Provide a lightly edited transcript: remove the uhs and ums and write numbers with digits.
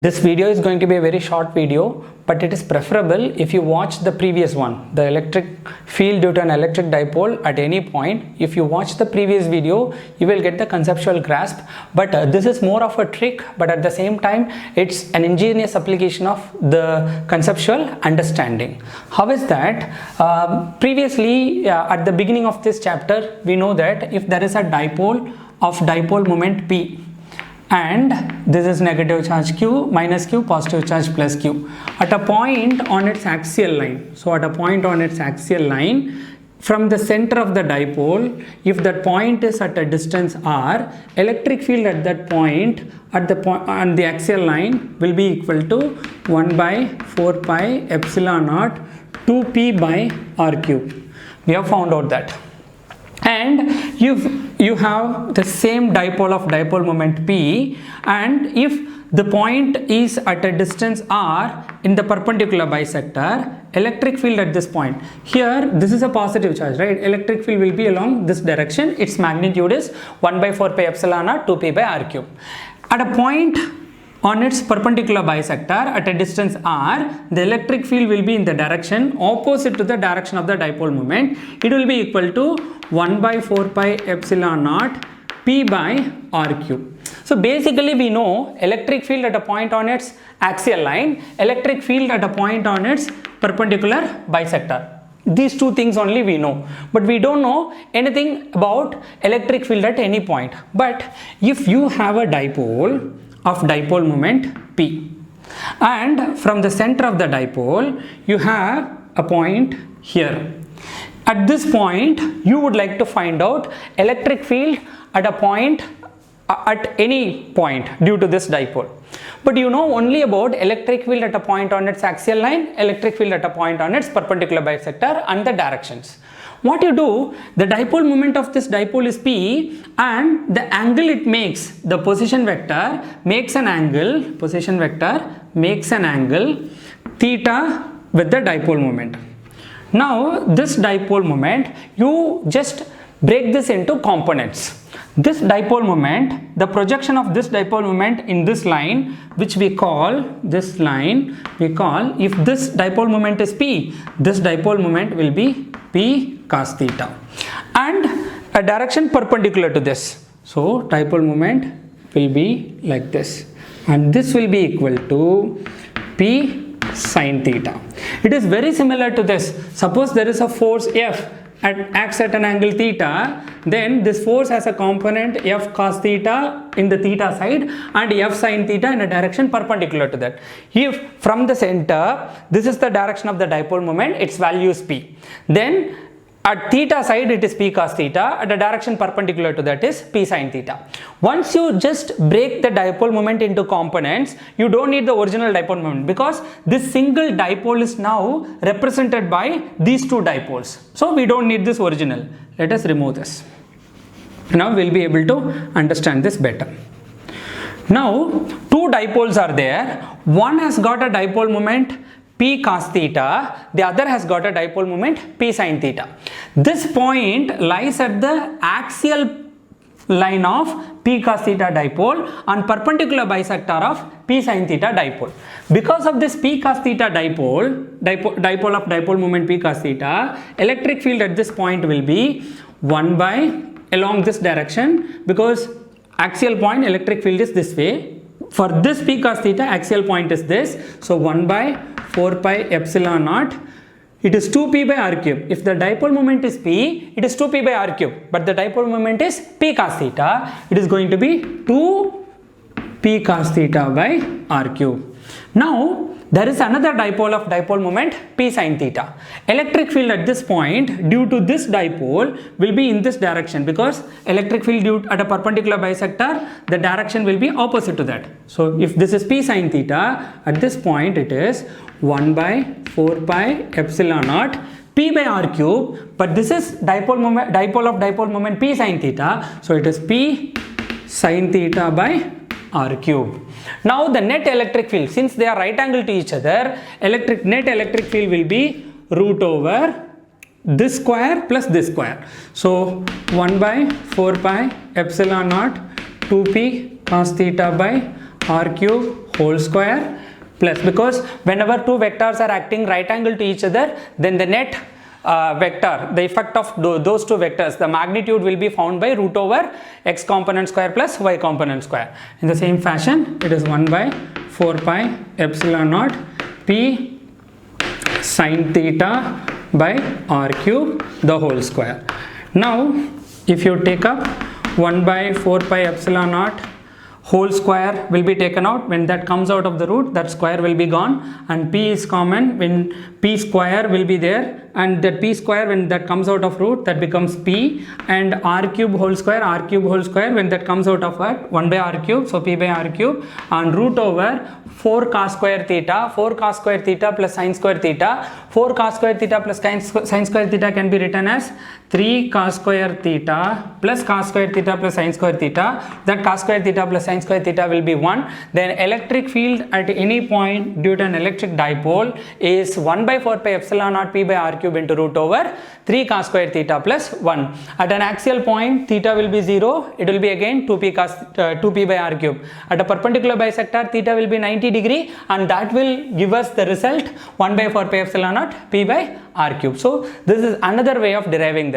This video is going to be a very short video, but it is preferable if you watch the previous one, the electric field due to an electric dipole at any point. If you watch the previous video, you will get the conceptual grasp, but this is more of a trick, but at the same time, it's an ingenious application of the conceptual understanding. How is that? Previously, at the beginning of this chapter, we know that if there is a dipole of dipole moment P, and this is negative charge Q, minus Q, positive charge plus Q at a point on its axial line. So at a point on its axial line, from the center of the dipole, if that point is at a distance r, electric field at that point on the axial line will be equal to 1 by 4 pi epsilon naught 2p by r cube. We have found out that. And you have the same dipole of dipole moment P, and if the point is at a distance r in the perpendicular bisector, electric field at this point, here this is a positive charge, right? Electric field will be along this direction. Its magnitude is 1 by 4 pi epsilon naught 2p by r cube. At a point on its perpendicular bisector at a distance r, the electric field will be in the direction opposite to the direction of the dipole moment. It will be equal to 1 by 4 pi epsilon naught p by r cube. So basically we know electric field at a point on its axial line, electric field at a point on its perpendicular bisector. These two things only we know, but we don't know anything about electric field at any point. But if you have a dipole of dipole moment P, and from the center of the dipole you have a point here. At this point you would like to find out electric field at a point at any point due to this dipole, but you know only about electric field at a point on its axial line, electric field at a point on its perpendicular bisector, and the directions. What you do, the dipole moment of this dipole is P, and the angle it makes, the position vector makes an angle, theta with the dipole moment. Now this dipole moment, you just break this into components. This dipole moment, the projection of this dipole moment in this line, which we call this line, if this dipole moment is P, this dipole moment will be P cos theta, and a direction perpendicular to this. So dipole moment will be like this, and this will be equal to P sin theta. It is very similar to this. Suppose there is a force F acts at an angle theta, then this force has a component F cos theta in the theta side and F sin theta in a direction perpendicular to that. If from the center, this is the direction of the dipole moment, its value is P. Then at theta side it is P cos theta, at a direction perpendicular to that is P sin theta. Once you just break the dipole moment into components, you don't need the original dipole moment, because this single dipole is now represented by these two dipoles. So we don't need this original. Let us remove this. Now we'll be able to understand this better. Now two dipoles are there. One has got a dipole moment P cos theta, the other has got a dipole moment P sin theta. This point lies at the axial line of P cos theta dipole and perpendicular bisector of P sin theta dipole. Because of this P cos theta dipole of dipole moment P cos theta, electric field at this point will be 1 by along this direction, because axial point electric field is this way. For this P cos theta, axial point is this, so 1 by 4 pi epsilon naught, it is 2p by r cube. If the dipole moment is P, it is 2p by r cube, but the dipole moment is P cos theta, it is going to be 2p cos theta by r cube. Now there is another dipole of dipole moment P sin theta. Electric field at this point due to this dipole will be in this direction, because electric field due at a perpendicular bisector, the direction will be opposite to that. So if this is P sin theta, at this point it is 1 by 4 pi epsilon naught P by r cube, but this is dipole of dipole moment P sin theta, so it is P sin theta by r cube. Now the net electric field, since they are right angle to each other, net electric field will be root over this square plus this square. So 1 by 4 pi epsilon naught 2p cos theta by r cube whole square plus, because whenever two vectors are acting right angle to each other, then the net vector, the effect of those two vectors, the magnitude will be found by root over x component square plus y component square. In the same fashion, it is 1 by 4 pi epsilon naught p sin theta by r cube the whole square. Now if you take up 1 by 4 pi epsilon naught whole square will be taken out. When that comes out of the root, that square will be gone, and p is common. When p square will be there, and that p square, when that comes out of root, that becomes p, and r cube whole square when that comes out of what, 1 by r cube, so p by r cube, and root over 4 cos square theta plus sin square theta. 4 cos square theta plus sin square theta can be written as 3 cos square theta plus sin square theta. That cos square theta plus sin square theta will be 1. Then electric field at any point due to an electric dipole is 1 by 4 pi epsilon naught p by r cube into root over 3 cos square theta plus 1. At an axial point, theta will be 0. It will be again 2p by r cube. At a perpendicular bisector, theta will be 90 degree, and that will give us the result 1 by 4 pi epsilon naught p by r cube. So this is another way of deriving that.